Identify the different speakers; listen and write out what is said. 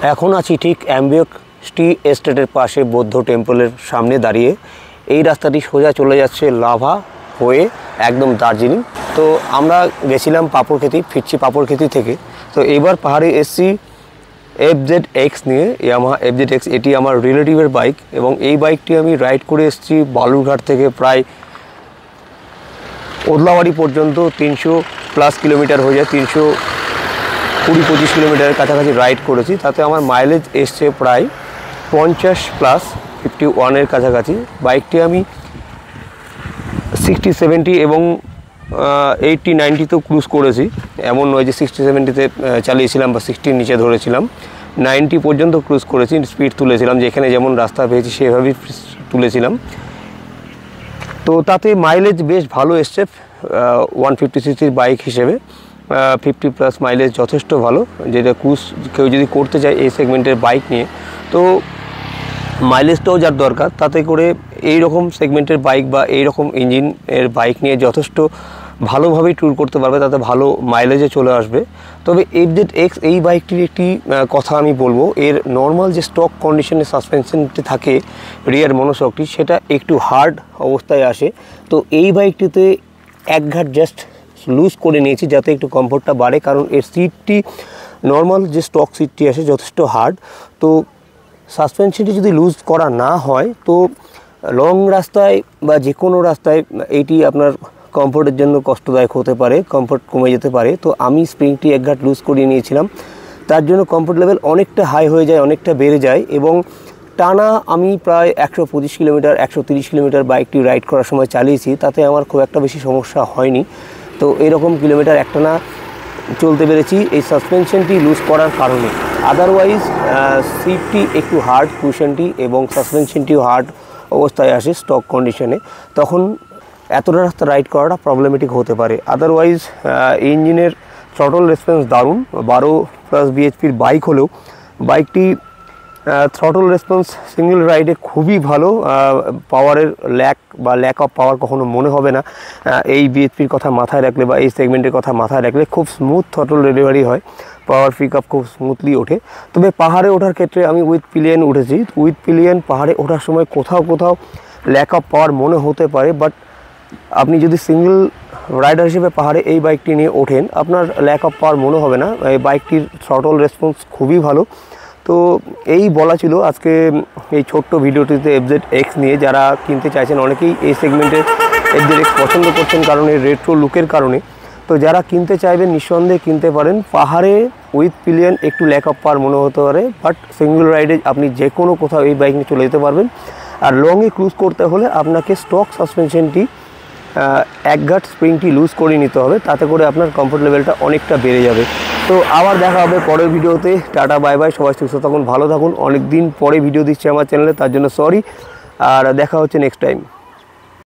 Speaker 1: এখন আছি ঠিক অ্যাম্বিয়ক টি এস্টেটের পাশে বৌদ্ধ টেম্পলের সামনে দাঁড়িয়ে। এই রাস্তাটি সোজা চলে যাচ্ছে লাভা হয়ে একদম দার্জিলিং। তো আমরা গেছিলাম পাপড়খেতি, ফিরছি পাপড়খেতি থেকে। তো এবার পাহাড়ে এসছি FZX নিয়ে, ইয়ামাহা FZX। এটি আমার রিলেটিভের বাইক এবং এই বাইকটি আমি রাইড করে এসেছি বালুরঘাট থেকে প্রায় ওদলাবাড়ি পর্যন্ত 300+ কিলোমিটার হয়ে যায়, 320-25 কিলোমিটারের কাছাকাছি রাইড করেছি। তাতে আমার মাইলেজ এসছে প্রায় 50+, 51-এর কাছাকাছি। বাইকটি আমি 60-70 এবং 80-90তেও ক্রুজ করেছি। এমন নয় যে 60-70তে চালিয়েছিলাম বা 60-র নিচে ধরেছিলাম, 90 পর্যন্ত ক্রুজ করেছি। স্পিড তুলেছিলাম, যেখানে যেমন রাস্তা পেয়েছি সেভাবেই তুলেছিলাম। তো তাতে মাইলেজ বেশ ভালো এসছে 150cc বাইক হিসেবে। 50+ মাইলেজ যথেষ্ট ভালো, যেটা ক্রুজ কেউ যদি করতে চায় এই সেগমেন্টের বাইক নিয়ে, তো মাইলেজটাও যার দরকার, তাতে করে এই রকম সেগমেন্টের বাইক বা এই রকম ইঞ্জিনের বাইক নিয়ে যথেষ্ট ভালোভাবেই ট্যুর করতে পারবে, তাতে ভালো মাইলেজে চলে আসবে। তবে FZX এই বাইকটির একটি কথা আমি বলবো, এর নর্মাল যে স্টক কন্ডিশনের সাসপেনশনটি থাকে রিয়ার মনোশকটি, সেটা একটু হার্ড অবস্থায় আসে। তো এই বাইকটিতে এক ঘাট জাস্ট লুজ করে নিয়েছি যাতে একটু কমফোর্টটা বাড়ে, কারণ এর সিটটি নর্মাল যে স্টক সিটটি আসে যথেষ্ট হার্ড। তো সাসপেনশনটি যদি লুজ করা না হয় তো লং রাস্তায় বা যে কোনো রাস্তায় এইটি আপনার কমফোর্টের জন্য কষ্টদায়ক হতে পারে, কমফোর্ট কমে যেতে পারে। তো আমি স্প্রিংটি এক ঘাট লুজ করিয়ে নিয়েছিলাম, তার জন্য কমফোর্ট লেভেল অনেকটা হাই হয়ে যায়, অনেকটা বেড়ে যায়। এবং টানা আমি প্রায় 125 কিলোমিটার 130 কিলোমিটার বাইকটি রাইড করার সময় চালিয়েছি, তাতে আমার খুব একটা বেশি সমস্যা হয়নি। তো এরকম কিলোমিটার একটানা চলতে পেরেছি এই সাসপেনশনটি লুজ করার কারণে। আদারওয়াইজ সিটটি একটু হার্ড, কুশনটি এবং সাসপেনশনটিও হার্ড অবস্থায় আসে স্টক কন্ডিশনে, তখন এতটা রাস্তা রাইড করাটা প্রবলেমেটিক হতে পারে। আদারওয়াইজ ইঞ্জিনের থ্রটল রেসপন্স দারুণ, 12+ bhpর বাইক হলেও বাইকটি থ্রটল রেসপন্স সিঙ্গেল রাইডে খুবই ভালো। পাওয়ারের ল্যাক অফ পাওয়ার কখনো মনে হবে না এই bhpর কথা মাথায় রাখলে বা এই সেগমেন্টের কথা মাথায় রাখলে। খুব স্মুথ থ্রটল ডেলিভারি হয়, পাওয়ার পিক আপ খুব স্মুথলি ওঠে। তবে পাহাড়ে ওঠার ক্ষেত্রে আমি উইথ পিলিয়ন উঠেছি, উইথ পিলিয়ন পাহাড়ে ওঠার সময় কোথাও ল্যাক অফ পাওয়ার মনে হতে পারে, বাট আপনি যদি সিঙ্গেল রাইডার হিসেবে পাহাড়ে এই বাইকটি নিয়ে ওঠেন আপনার ল্যাক অফ পাওয়ার মনে হবে না। এই বাইকটির থ্রটল রেসপন্স খুবই ভালো। তো এই বলা ছিল আজকে এই ছোট্ট ভিডিওটিতে FZX নিয়ে। যারা কিনতে চাইছেন, অনেকেই এই সেগমেন্টের FZX পছন্দ করছেন কারণ এর রেট্রো লুকের কারণে। তো যারা কিনতে চাইবেন নিঃসন্দেহে কিনতে পারেন। পাহাড়ে উইথ পিলিয়ন একটু ল্যাক অফ পাওয়ার মনে হতে পারে, বাট সিঙ্গেল রাইডে আপনি যে কোনো কোথাও এই বাইক নিয়ে চলে যেতে পারবেন। আর লংয়ে ক্রুজ করতে হলে আপনাকে স্টক সাসপেনশনটি এক ঘাট স্প্রিংটি লুজ করে নিতে হবে, তাতে করে আপনার কমফোর্ট লেভেলটা অনেকটা বেড়ে যাবে। তো আবার দেখা হবে পরের ভিডিওতে। টাটা, বাই বাই, সবাই সুস্থ থাকুন, ভালো থাকুন। অনেক দিন পরে ভিডিও দিচ্ছি আমার চ্যানেলে, তার জন্য সরি। আর দেখা হচ্ছে নেক্সট টাইম।